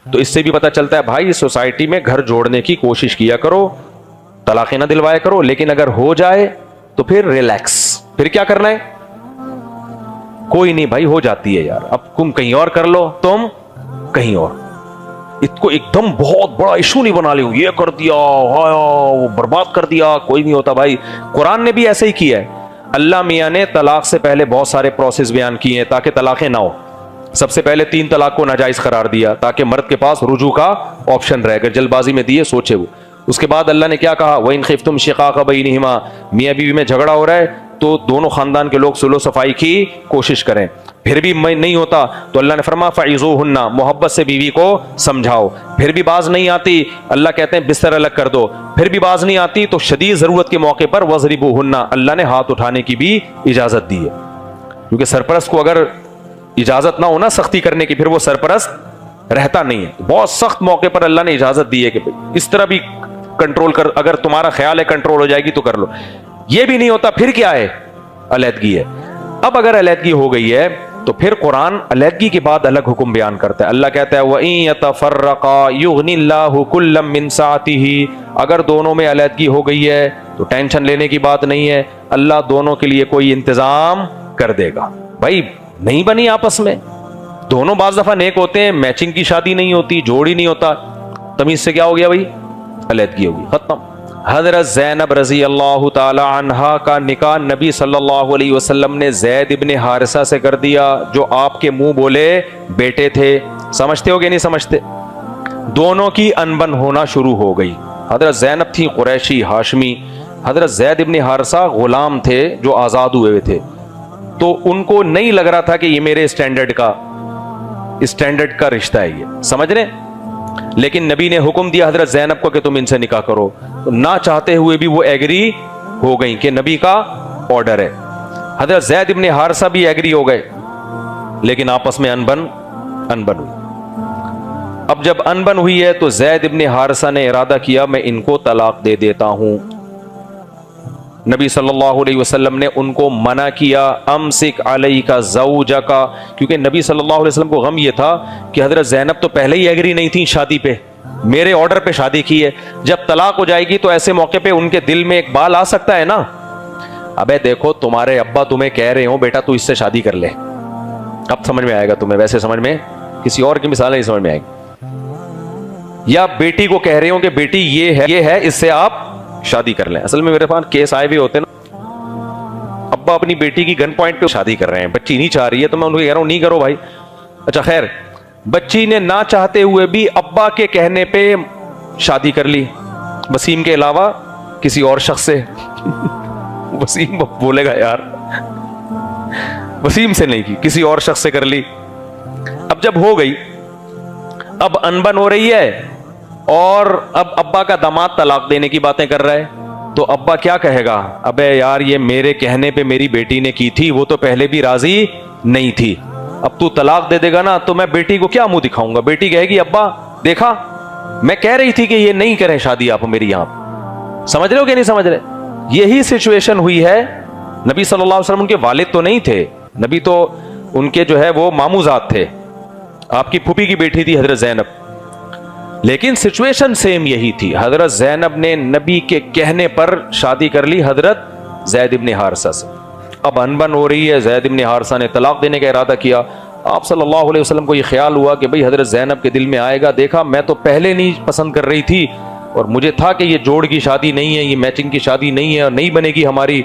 تو اس سے بھی پتہ چلتا ہے بھائی سوسائٹی میں گھر جوڑنے کی کوشش کیا کرو، طلاقیں نہ دلوایا کرو، لیکن اگر ہو جائے تو پھر ریلیکس، پھر کیا کرنا ہے؟ کوئی نہیں بھائی، ہو جاتی ہے یار، اب تم کہیں اور کر لو، تم کہیں اور، اس کو ایک دم بہت بڑا ایشو نہیں بنا لو، یہ کر دیا وہ برباد کر دیا، کوئی نہیں ہوتا بھائی۔ قرآن نے بھی ایسے ہی کیا ہے، اللہ میاں نے طلاق سے پہلے بہت سارے پروسیس بیان کیے ہیں تاکہ طلاقیں نہ ہو۔ سب سے پہلے 3 طلاق کو ناجائز قرار دیا تاکہ مرد کے پاس رجوع کا آپشن رہے، اگر جلد بازی میں دیے سوچے وہ۔ اس کے بعد اللہ نے کیا کہا، وَإِنْ خِفْتُمْ شِقَاقَ بَيْنِهِمَا، میاں بیوی میں جھگڑا ہو رہا ہے تو دونوں خاندان کے لوگ صلح و صفائی کی کوشش کریں، پھر بھی نہیں ہوتا تو اللہ نے فرمایا فَعِظُوهُنَّ، محبت سے بیوی کو سمجھاؤ، پھر بھی باز نہیں آتی اللہ کہتے ہیں بستر الگ کر دو، پھر بھی باز نہیں آتی تو شدید ضرورت کے موقع پر وَضْرِبُوهُنَّ، اللہ نے ہاتھ اٹھانے کی بھی اجازت دی ہے، کیونکہ سرپرست کو اگر اجازت نہ ہونا سختی کرنے کی پھر وہ سرپرست رہتا نہیں ہے، بہت سخت موقع پر اللہ نے اجازت دی ہے کہ اس طرح بھی کنٹرول کر، اگر تمہارا خیال ہے کنٹرول ہو جائے گی تو کر لو، یہ بھی نہیں ہوتا پھر کیا ہے؟ علیحدگی ہے۔ اب اگر علیحدگی ہو گئی ہے تو پھر قرآن علیحدگی کے بعد الگ حکم بیان کرتا ہے، اللہ کہتا ہے وَإِن يَتَفَرَّقَا يُغْنِ اللَّهُ كُلًّا مِّن سَعَتِهِ، اگر دونوں میں علیحدگی ہو گئی ہے تو ٹینشن لینے کی بات نہیں ہے، اللہ دونوں کے لیے کوئی انتظام کر دے گا۔ بھائی نہیں بنی آپس میں، دونوں بعض دفعہ نیک ہوتے ہیں، میچنگ کی شادی نہیں ہوتی، جوڑ ہی نہیں ہوتا، تمیز سے کیا ہو گیا بھائی؟ علیحدگی ہوگی، ختم۔ حضرت زینب رضی اللہ تعالی عنہا کا نکاح نبی صلی اللہ علیہ وسلم نے زید ابن حارثہ سے کر دیا، جو آپ کے منہ بولے بیٹے تھے، سمجھتے ہو کہ نہیں سمجھتے؟ دونوں کی انبن ہونا شروع ہو گئی۔ حضرت زینب تھی قریشی ہاشمی، حضرت زید ابن حارثہ غلام تھے جو آزاد ہوئے تھے، تو ان کو نہیں لگ رہا تھا کہ یہ میرے اسٹینڈرڈ کا رشتہ ہے، یہ سمجھ رہے ہیں؟ لیکن نبی نے حکم دیا حضرت زینب کو کہ تم ان سے نکاح کرو، تو نہ چاہتے ہوئے بھی وہ ایگری ہو گئیں کہ نبی کا آرڈر ہے۔ حضرت زید ابن حارثہ بھی ایگری ہو گئے، لیکن آپس میں انبن ہوئی۔ اب جب انبن ہوئی ہے تو زید ابن حارثہ نے ارادہ کیا میں ان کو طلاق دے دیتا ہوں۔ نبی صلی اللہ علیہ وسلم نے ان کو منع کیا، امسک علیک زوجک، کیونکہ نبی صلی اللہ علیہ وسلم کو غم یہ تھا کہ حضرت زینب تو پہلے ہی ایگری نہیں تھی شادی پہ، میرے آرڈر پہ شادی کی ہے، جب طلاق ہو جائے گی تو ایسے موقع پہ ان کے دل میں ایک بال آ سکتا ہے نا، ابے دیکھو تمہارے ابا تمہیں کہہ رہے ہو بیٹا تو اس سے شادی کر لے، اب سمجھ میں آئے گا تمہیں، ویسے سمجھ میں کسی اور کی مثال نہیں سمجھ میں آئے گی، یا بیٹی کو کہہ رہے ہو کہ بیٹی یہ ہے اس سے آپ شادی کر لیں۔ اصل میں میرے پاس کیس آئے بھی ہوتے نا، ابا اپنی بیٹی کی گن پوائنٹ پہ شادی کر رہے ہیں، بچی نہیں چاہ رہی ہے تو میں ان کو کہہ رہا ہوں نہیں کرو بھائی، اچھا خیر، بچی نے نہ چاہتے ہوئے بھی ابا کے کہنے پہ شادی کر لی، وسیم کے علاوہ کسی اور شخص سے، وسیم بولے گا یار، وسیم سے نہیں کی، کسی اور شخص سے کر لی۔ اب جب ہو گئی، اب انبن ہو رہی ہے اور اب ابا کا داماد طلاق دینے کی باتیں کر رہا ہے، تو ابا کیا کہے گا، ابے یار یہ میرے کہنے پہ میری بیٹی نے کی تھی، وہ تو پہلے بھی راضی نہیں تھی، اب تو طلاق دے دے گا نا تو میں بیٹی کو کیا منہ دکھاؤں گا، بیٹی کہے گی ابا دیکھا میں کہہ رہی تھی کہ یہ نہیں کریں شادی آپ میری یہاں، سمجھ رہے ہو کہ نہیں سمجھ رہے؟ یہی سچویشن ہوئی ہے۔ نبی صلی اللہ علیہ وسلم ان کے والد تو نہیں تھے، نبی تو ان کے جو ہے وہ ماموزاد تھے، آپ کی پھوپھی کی بیٹی تھی حضرت زینب، لیکن سچویشن سیم یہی تھی، حضرت زینب نے نبی کے کہنے پر شادی کر لی حضرت زید ابن حارثہ سے۔ اب انبن ہو رہی ہے، زید ابن حارثہ نے طلاق دینے کا ارادہ کیا، آپ صلی اللہ علیہ وسلم کو یہ خیال ہوا کہ بھئی حضرت زینب کے دل میں آئے گا، دیکھا میں تو پہلے نہیں پسند کر رہی تھی اور مجھے تھا کہ یہ جوڑ کی شادی نہیں ہے، یہ میچنگ کی شادی نہیں ہے اور نہیں بنے گی ہماری،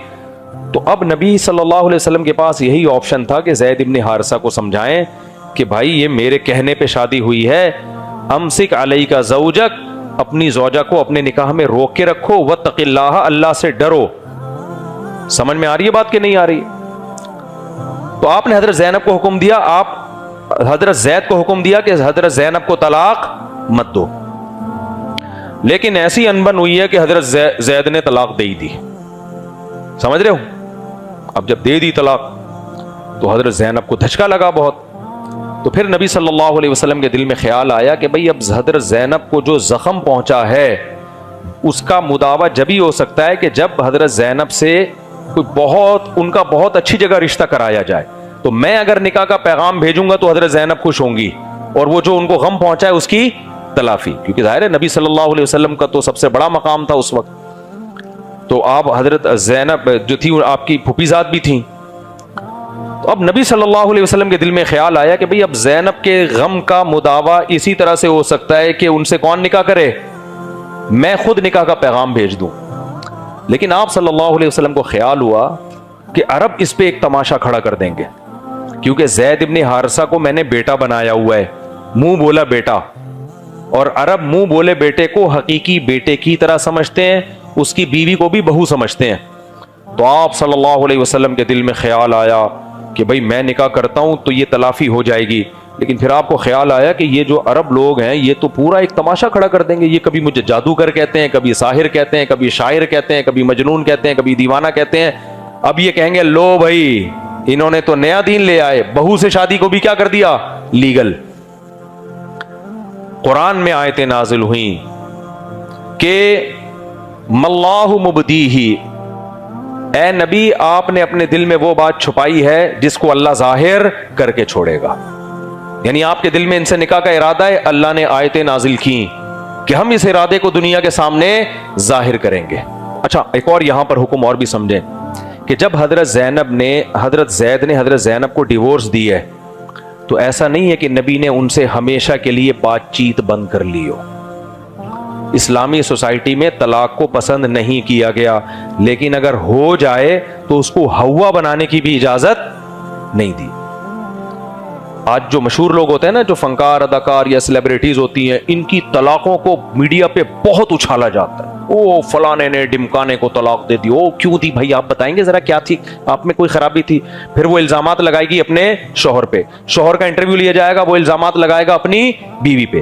تو اب نبی صلی اللہ علیہ وسلم کے پاس یہی آپشن تھا کہ زید ابن حارثہ کو سمجھائیں کہ بھائی یہ میرے کہنے پہ شادی ہوئی ہے، امسک علیک زوجک، اپنی زوجہ کو اپنے نکاح میں روک کے رکھو، واتق اللہ، اللہ سے ڈرو۔ سمجھ میں آ رہی ہے بات کہ نہیں آ رہی؟ تو آپ نے حضرت زینب کو حکم دیا، آپ حضرت زید کو حکم دیا کہ حضرت زینب کو طلاق مت دو، لیکن ایسی انبن ہوئی ہے کہ حضرت زید نے طلاق دے دی، سمجھ رہے ہو؟ اب جب دے دی طلاق تو حضرت زینب کو دھچکا لگا بہت، تو پھر نبی صلی اللہ علیہ وسلم کے دل میں خیال آیا کہ بھئی اب حضرت زینب کو جو زخم پہنچا ہے اس کا مداوع جبھی ہو سکتا ہے کہ جب حضرت زینب سے کوئی ان کا بہت اچھی جگہ رشتہ کرایا جائے، تو میں اگر نکاح کا پیغام بھیجوں گا تو حضرت زینب خوش ہوں گی، اور وہ جو ان کو غم پہنچا ہے اس کی تلافی. کیونکہ ظاہر ہے نبی صلی اللہ علیہ وسلم کا تو سب سے بڑا مقام تھا اس وقت. تو آپ حضرت زینب جو تھی آپ کی پھوپھی ذات بھی تھیں. تو اب نبی صلی اللہ علیہ وسلم کے دل میں خیال آیا کہ بھئی اب زینب کے غم کا مداوع اسی طرح سے ہو سکتا ہے کہ ان سے کون نکاح کرے, میں خود نکاح کا پیغام بھیج دوں. لیکن آپ صلی اللہ علیہ وسلم کو خیال ہوا کہ عرب اس پہ ایک تماشا کھڑا کر دیں گے, کیونکہ زید ابن حارثہ کو میں نے بیٹا بنایا ہوا ہے, منہ بولا بیٹا, اور عرب منہ بولے بیٹے کو حقیقی بیٹے کی طرح سمجھتے ہیں, اس کی بیوی کو بھی بہو سمجھتے ہیں. تو آپ صلی اللہ علیہ وسلم کے دل میں خیال آیا کہ بھئی میں نکاح کرتا ہوں تو یہ تلافی ہو جائے گی. لیکن پھر آپ کو خیال آیا کہ یہ جو عرب لوگ ہیں یہ تو پورا ایک تماشا کھڑا کر دیں گے, یہ کبھی مجھے جادوگر کہتے ہیں, کبھی ساحر کہتے ہیں, کبھی شاعر کہتے ہیں, کبھی مجنون کہتے ہیں, کبھی دیوانہ کہتے ہیں. اب یہ کہیں گے لو بھائی انہوں نے تو نیا دین لے آئے, بہو سے شادی کو بھی کیا کر دیا لیگل. قرآن میں آیتیں نازل ہوئیں کہ مَاللَّهُ مُبْدِيهِ, اے نبی آپ نے اپنے دل میں وہ بات چھپائی ہے جس کو اللہ ظاہر کر کے چھوڑے گا. یعنی آپ کے دل میں ان سے نکاح کا ارادہ ہے, اللہ نے آیتیں نازل کی کہ ہم اس ارادے کو دنیا کے سامنے ظاہر کریں گے. اچھا ایک اور یہاں پر حکم اور بھی سمجھیں کہ جب حضرت زید نے حضرت زینب کو ڈیورس دی ہے تو ایسا نہیں ہے کہ نبی نے ان سے ہمیشہ کے لیے بات چیت بند کر لی ہو. اسلامی سوسائٹی میں طلاق کو پسند نہیں کیا گیا, لیکن اگر ہو جائے تو اس کو ہوا بنانے کی بھی اجازت نہیں دی. آج جو مشہور لوگ ہوتے ہیں نا, جو فنکار اداکار یا سیلیبریٹیز ہوتی ہیں, ان کی طلاقوں کو میڈیا پہ بہت اچھالا جاتا ہے. او فلانے نے ڈمکانے کو طلاق دے دی, او کیوں دی بھائی, آپ بتائیں گے ذرا کیا تھی, آپ میں کوئی خرابی تھی. پھر وہ الزامات لگائے گی اپنے شوہر پہ, شوہر کا انٹرویو لیا جائے گا, وہ الزامات لگائے گا اپنی بیوی پہ.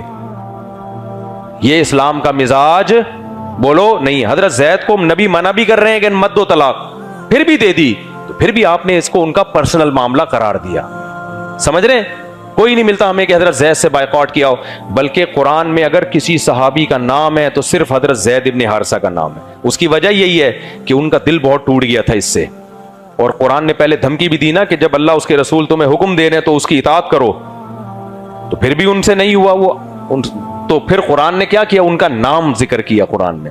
یہ اسلام کا مزاج بولو نہیں. حضرت زید کو نبی منع بھی کر رہے ہیں کہ مت دو طلاق, پھر بھی دے دی, تو پھر بھی آپ نے اس کو ان کا پرسنل معاملہ قرار دیا. سمجھ رہے ہیں, کوئی نہیں ملتا ہمیں کہ حضرت زید سے بائیکاٹ کیا ہو, بلکہ قرآن میں اگر کسی صحابی کا نام ہے تو صرف حضرت زید ابن حارثہ کا نام ہے. اس کی وجہ یہی ہے کہ ان کا دل بہت ٹوٹ گیا تھا اس سے, اور قرآن نے پہلے دھمکی بھی دی نا کہ جب اللہ اس کے رسول تمہیں حکم دے رہے تو اس کی اطاعت کرو. تو پھر بھی ان سے نہیں ہوا وہ, تو پھر قرآن نے کیا کیا, ان کا نام ذکر کیا قرآن نے,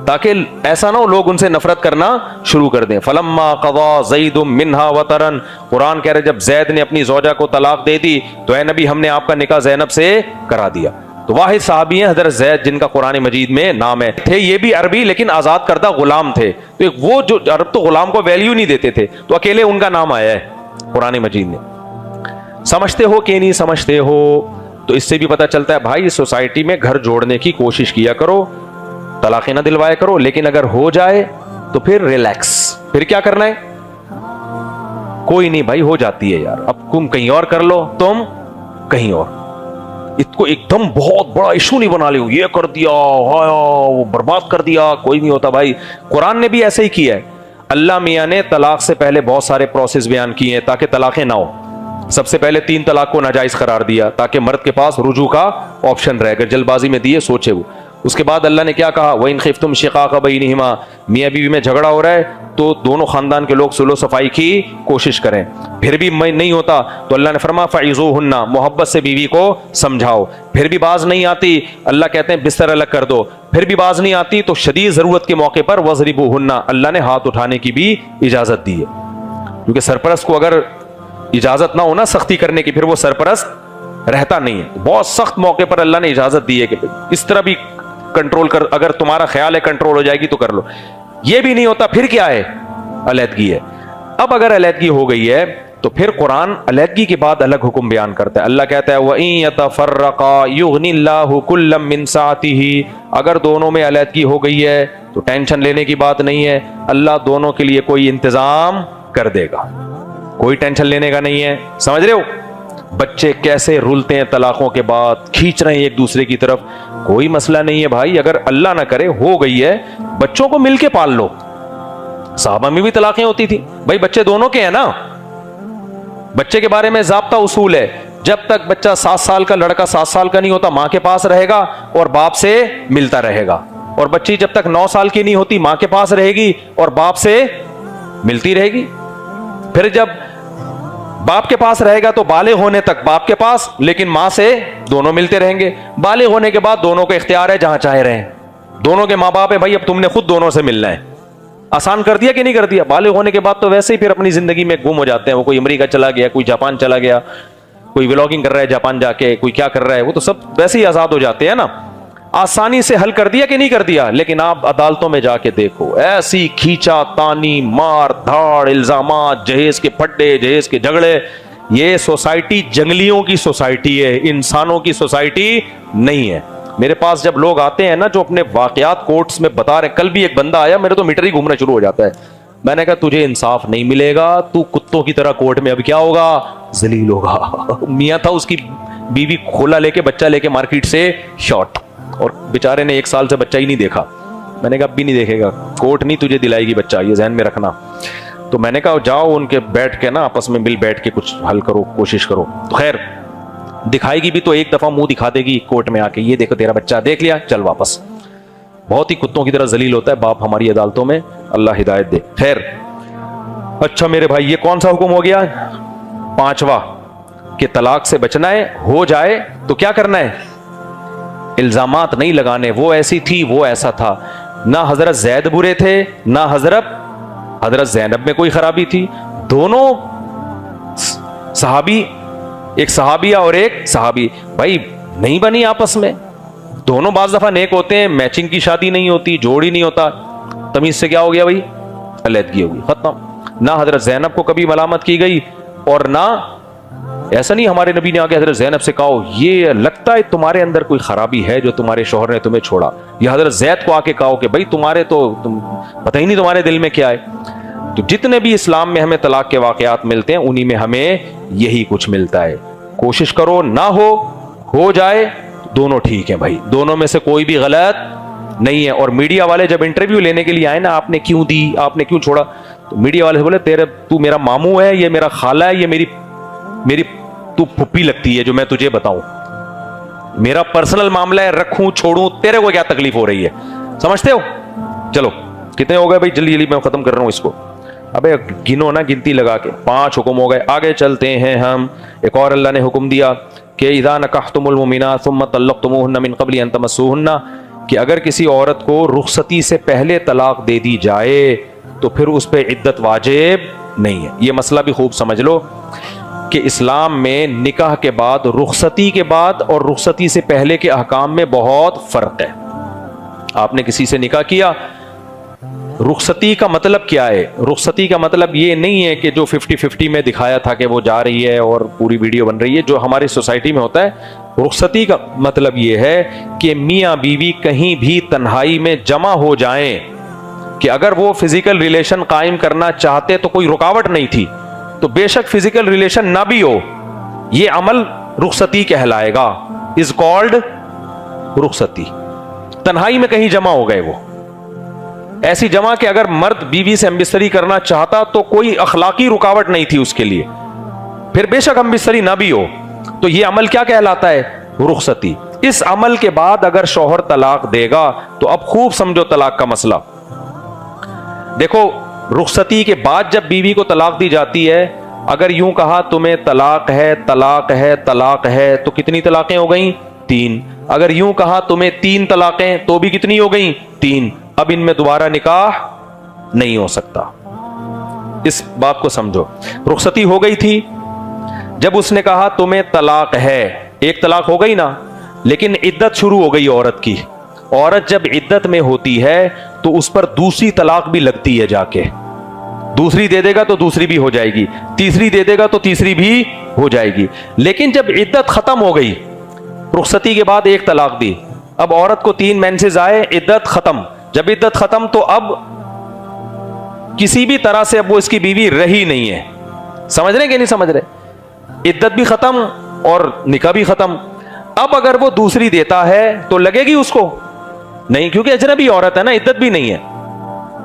تاکہ ایسا نہ ہو لوگ ان سے نفرت کرنا شروع کر دیں. فلما قضا زید منہا وطرن, قرآن کہہ رہے جب زید نے اپنی زوجہ کو طلاق دے دی تو اے نبی ہم نے آپ کا نکاح زینب سے کرا دیا. تو واحد صحابی ہیں حضرت زید جن کا قرآن مجید میں نام ہے. تھے یہ بھی عربی لیکن آزاد کردہ غلام تھے, تو وہ جو عرب تو غلام کو ویلیو نہیں دیتے تھے, تو اکیلے ان کا نام آیا ہے قرآن مجید میں. سمجھتے ہو کہ نہیں سمجھتے ہو, تو اس سے بھی پتہ چلتا ہے بھائی سوسائٹی میں گھر جوڑنے کی کوشش کیا کرو, طلاقیں نہ دلوایا کرو, لیکن اگر ہو جائے تو پھر ریلیکس. پھر کیا کرنا ہے, کوئی نہیں بھائی ہو جاتی ہے یار, اب تم کہیں اور کر لو, تم کہیں اور. اس کو ایک دم بہت بڑا ایشو نہیں بنا لو, یہ کر دیا وہ برباد کر دیا, کوئی نہیں ہوتا بھائی. قرآن نے بھی ایسے ہی کیا ہے. اللہ میاں نے طلاق سے پہلے بہت سارے پروسیس بیان کیے ہیں تاکہ طلاقیں نہ ہو. سب سے پہلے 3 طلاق کو ناجائز قرار دیا تاکہ مرد کے پاس رجوع کا آپشن رہے, اگر جلد بازی میں دیے سوچے وہ. اس کے بعد اللہ نے کیا کہا, وَإِنْ خِفْتُمْ شِقَاقَ بَيْنِهِمَا, میاں بیوی میں جھگڑا ہو رہا ہے تو دونوں خاندان کے لوگ صلح و صفائی کی کوشش کریں. پھر بھی نہیں ہوتا تو اللہ نے فرمایا فَعِظُوهُنَّ, محبت سے بیوی کو سمجھاؤ. پھر بھی باز نہیں آتی, اللہ کہتے ہیں بستر الگ کر دو. پھر بھی باز نہیں آتی تو شدید ضرورت کے موقع پر وَضْرِبُوهُنَّ, اللہ نے ہاتھ اٹھانے کی بھی اجازت دی ہے. کیونکہ سرپرست کو اگر اجازت نہ ہونا سختی کرنے کی, پھر وہ سرپرست رہتا نہیں ہے. بہت سخت موقع پر اللہ نے اجازت دی ہے کہ اس طرح بھی کنٹرول کر, اگر تمہارا خیال ہے کنٹرول ہو جائے گی تو کر لو. یہ بھی نہیں ہوتا, پھر کیا ہے, علیحدگی ہے. اب اگر علیحدگی ہو گئی ہے تو پھر قرآن علیحدگی کے بعد الگ حکم بیان کرتا ہے. اللہ کہتا ہے وَإِن يَتَفَرَّقَا يُغْنِ اللَّهُ كُلًّا مِّن سَعَتِهِ, اگر دونوں میں علیحدگی ہو گئی ہے تو ٹینشن لینے کی بات نہیں ہے, اللہ دونوں کے لیے کوئی انتظام کر دے گا, کوئی ٹینشن لینے کا نہیں ہے. سمجھ رہے ہو, بچے کیسے رولتے ہیں طلاقوں کے بعد, کھینچ رہے ہیں ایک دوسرے کی طرف. کوئی مسئلہ نہیں ہے بھائی, اگر اللہ نہ کرے ہو گئی ہے, بچوں کو مل کے پال لو. صحابہ میں بھی طلاقیں ہوتی تھی بھائی, بچے دونوں کے ہیں نا. بچے کے بارے میں ضابطہ اصول ہے, جب تک بچہ 7 سال کا, لڑکا 7 سال کا نہیں ہوتا ماں کے پاس رہے گا اور باپ سے ملتا رہے گا, اور بچی جب تک 9 سال کی نہیں ہوتی ماں کے پاس رہے گی اور باپ سے ملتی رہے گی. پھر جب باپ کے پاس رہے گا تو بالغ ہونے تک باپ کے پاس, لیکن ماں سے دونوں ملتے رہیں گے. بالغ ہونے کے بعد دونوں کو اختیار ہے جہاں چاہے رہیں, دونوں کے ماں باپ ہے بھائی, اب تم نے خود دونوں سے ملنا ہے. آسان کر دیا کہ نہیں کر دیا؟ بالغ ہونے کے بعد تو ویسے ہی پھر اپنی زندگی میں گم ہو جاتے ہیں. وہ کوئی امریکہ چلا گیا, کوئی جاپان چلا گیا, کوئی ولاگنگ کر رہا ہے جاپان جا کے, کوئی کیا کر رہا ہے, وہ تو سب ویسے ہی آزاد ہو جاتے ہیں نا. آسانی سے حل کر دیا کہ نہیں کر دیا؟ لیکن آپ عدالتوں میں جا کے دیکھو, ایسی کھینچا تانی, مار دھاڑ, الزامات, جہیز کے پھڈے, جہیز کے جھگڑے. یہ سوسائٹی جنگلیوں کی سوسائٹی ہے, انسانوں کی سوسائٹی نہیں ہے. میرے پاس جب لوگ آتے ہیں نا جو اپنے واقعات کورٹس میں بتا رہے ہیں, کل بھی ایک بندہ آیا, میرے تو میٹر ہی گھومنا شروع ہو جاتا ہے. میں نے کہا تجھے انصاف نہیں ملے گا, تو کتوں کی طرح کورٹ میں اب کیا ہوگا, ذلیل ہوگا. میاں تھا, اس کی بیوی کھولا لے کے, بچہ لے کے مارکیٹ سے شارٹ, اور بیچارے نے 1 سال سے بچہ ہی نہیں دیکھا. میں نے کہا اب بھی نہیں دیکھے گا, کورٹ نہیں تجھے دلائے گی بچہ, یہ ذہن میں رکھنا. تو میں نے کہا جاؤ ان کے بیٹھ کے نا آپس میں مل بیٹھ کے کچھ حل کرو, کوشش کرو. تو خیر دکھائے گی بھی تو ایک دفعہ منہ دکھا دے گی کورٹ میں آ کے, یہ دیکھو تیرا بچہ, دیکھ لیا, چل واپس. بہت ہی کتوں کی طرح ذلیل ہوتا ہے باپ ہماری عدالتوں میں, اللہ ہدایت دے. خیر اچھا میرے بھائی, یہ کون سا حکم ہو گیا؟ 5واں, کہ طلاق سے بچنا ہے. ہو جائے تو کیا کرنا ہے؟ الزامات نہیں لگانے, وہ ایسی تھی, وہ ایسا تھا. نہ حضرت زید برے تھے, نہ حضرت زینب میں کوئی خرابی تھی. دونوں صحابی, ایک صحابیہ اور ایک صحابی, بھائی نہیں بنی آپس میں. دونوں بعض دفعہ نیک ہوتے ہیں, میچنگ کی شادی نہیں ہوتی, جوڑ ہی نہیں ہوتا, تمیز سے کیا ہو گیا بھائی, علیحدگی ہوگی, ختم. نہ حضرت زینب کو کبھی ملامت کی گئی, اور نہ ایسا نہیں ہمارے نبی نے آگے حضرت زینب سے کہا یہ لگتا ہے تمہارے اندر کوئی خرابی ہے جو تمہارے شوہر نے تمہیں چھوڑا, یا حضرت زید کو آ کے کہا کہ بھائی تمہارے تو پتہ ہی نہیں تمہارے دل میں کیا ہے. تو جتنے بھی اسلام میں ہمیں طلاق کے واقعات ملتے ہیں انہی میں ہمیں یہی کچھ ملتا ہے. کوشش کرو نہ ہو جائے دونوں ٹھیک ہیں بھائی, دونوں میں سے کوئی بھی غلط نہیں ہے. اور میڈیا والے جب انٹرویو لینے کے لیے آئے نا, آپ نے کیوں دی, آپ نے کیوں چھوڑا, تو میڈیا والے سے بولے تو میرا ماموں ہے, یہ میرا خالہ ہے, یہ میری تو پھپھی لگتی ہے جو میں تجھے بتاؤں, میرا پرسنل معاملہ ہے, رکھوں چھوڑوں, تیرے کو کیا تکلیف ہو رہی ہے, سمجھتے ہو؟ چلو کتنے ہو گئے بھائی, جلدی جلدی میں ختم کر رہا ہوں اس کو. ابے گنو نا گنتی لگا کے, 5 حکم ہو گئے. آگے چلتے ہیں ہم. ایک اور اللہ نے حکم دیا کہ اذا نکحتم المؤمنات ثم طلقتموهن من قبل ان تمسوهن, کہ اگر کسی عورت کو رخصتی سے پہلے طلاق دے دی جائے تو پھر اس پہ عدت واجب نہیں ہے. یہ مسئلہ بھی خوب سمجھ لو کہ اسلام میں نکاح کے بعد, رخصتی کے بعد اور رخصتی سے پہلے کے احکام میں بہت فرق ہے. آپ نے کسی سے نکاح کیا, رخصتی کا مطلب کیا ہے؟ رخصتی کا مطلب یہ نہیں ہے کہ جو 50-50 میں دکھایا تھا کہ وہ جا رہی ہے اور پوری ویڈیو بن رہی ہے جو ہماری سوسائٹی میں ہوتا ہے. رخصتی کا مطلب یہ ہے کہ میاں بیوی کہیں بھی تنہائی میں جمع ہو جائیں, کہ اگر وہ فزیکل ریلیشن قائم کرنا چاہتے تو کوئی رکاوٹ نہیں تھی, تو بے شک فزیکل ریلیشن نہ بھی ہو, یہ عمل رخصتی کہلائے گا, از کالڈ رخصتی. تنہائی میں کہیں جمع ہو گئے, وہ ایسی جمع کہ اگر مرد بیوی سے ہمبستری کرنا چاہتا تو کوئی اخلاقی رکاوٹ نہیں تھی اس کے لیے, پھر بے شک ہمبستری نہ بھی ہو, تو یہ عمل کیا کہلاتا ہے؟ رخصتی. اس عمل کے بعد اگر شوہر طلاق دے گا تو اب خوب سمجھو طلاق کا مسئلہ. دیکھو رخصتی کے بعد جب بیوی کو طلاق دی جاتی ہے, اگر یوں کہا تمہیں طلاق ہے طلاق ہے طلاق ہے, تو کتنی طلاقیں ہو گئیں؟ 3. اگر یوں کہا تمہیں 3 طلاقیں, تو بھی کتنی ہو گئیں؟ 3. اب ان میں دوبارہ نکاح نہیں ہو سکتا. اس بات کو سمجھو. رخصتی ہو گئی تھی, جب اس نے کہا تمہیں طلاق ہے, ایک طلاق ہو گئی نا, لیکن عدت شروع ہو گئی عورت کی. عورت جب عدت میں ہوتی ہے تو اس پر دوسری طلاق بھی لگتی ہے, جا کے دوسری دے دے گا تو دوسری بھی ہو جائے گی, تیسری دے دے گا تو تیسری بھی ہو جائے گی. لیکن جب عدت ختم ہو گئی, رخصتی کے بعد ایک طلاق دی, اب عورت کو 3 مینسز آئے, عدت ختم. جب عدت ختم تو اب کسی بھی طرح سے اب وہ اس کی بیوی رہی نہیں ہے. سمجھ رہے کہ نہیں سمجھ رہے؟ عدت بھی ختم اور نکاح بھی ختم. اب اگر وہ دوسری دیتا ہے تو لگے گی اس کو؟ نہیں, کیونکہ اجنبی عورت ہے نا, عدت بھی نہیں ہے.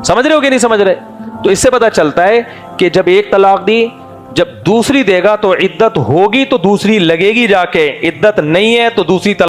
سمجھ رہے ہو کہ نہیں سمجھ رہے؟ تو اس سے پتہ چلتا ہے کہ جب ایک طلاق دی, جب دوسری دے گا تو عدت ہوگی تو دوسری لگے گی جا کے, عدت نہیں ہے تو دوسری طلاق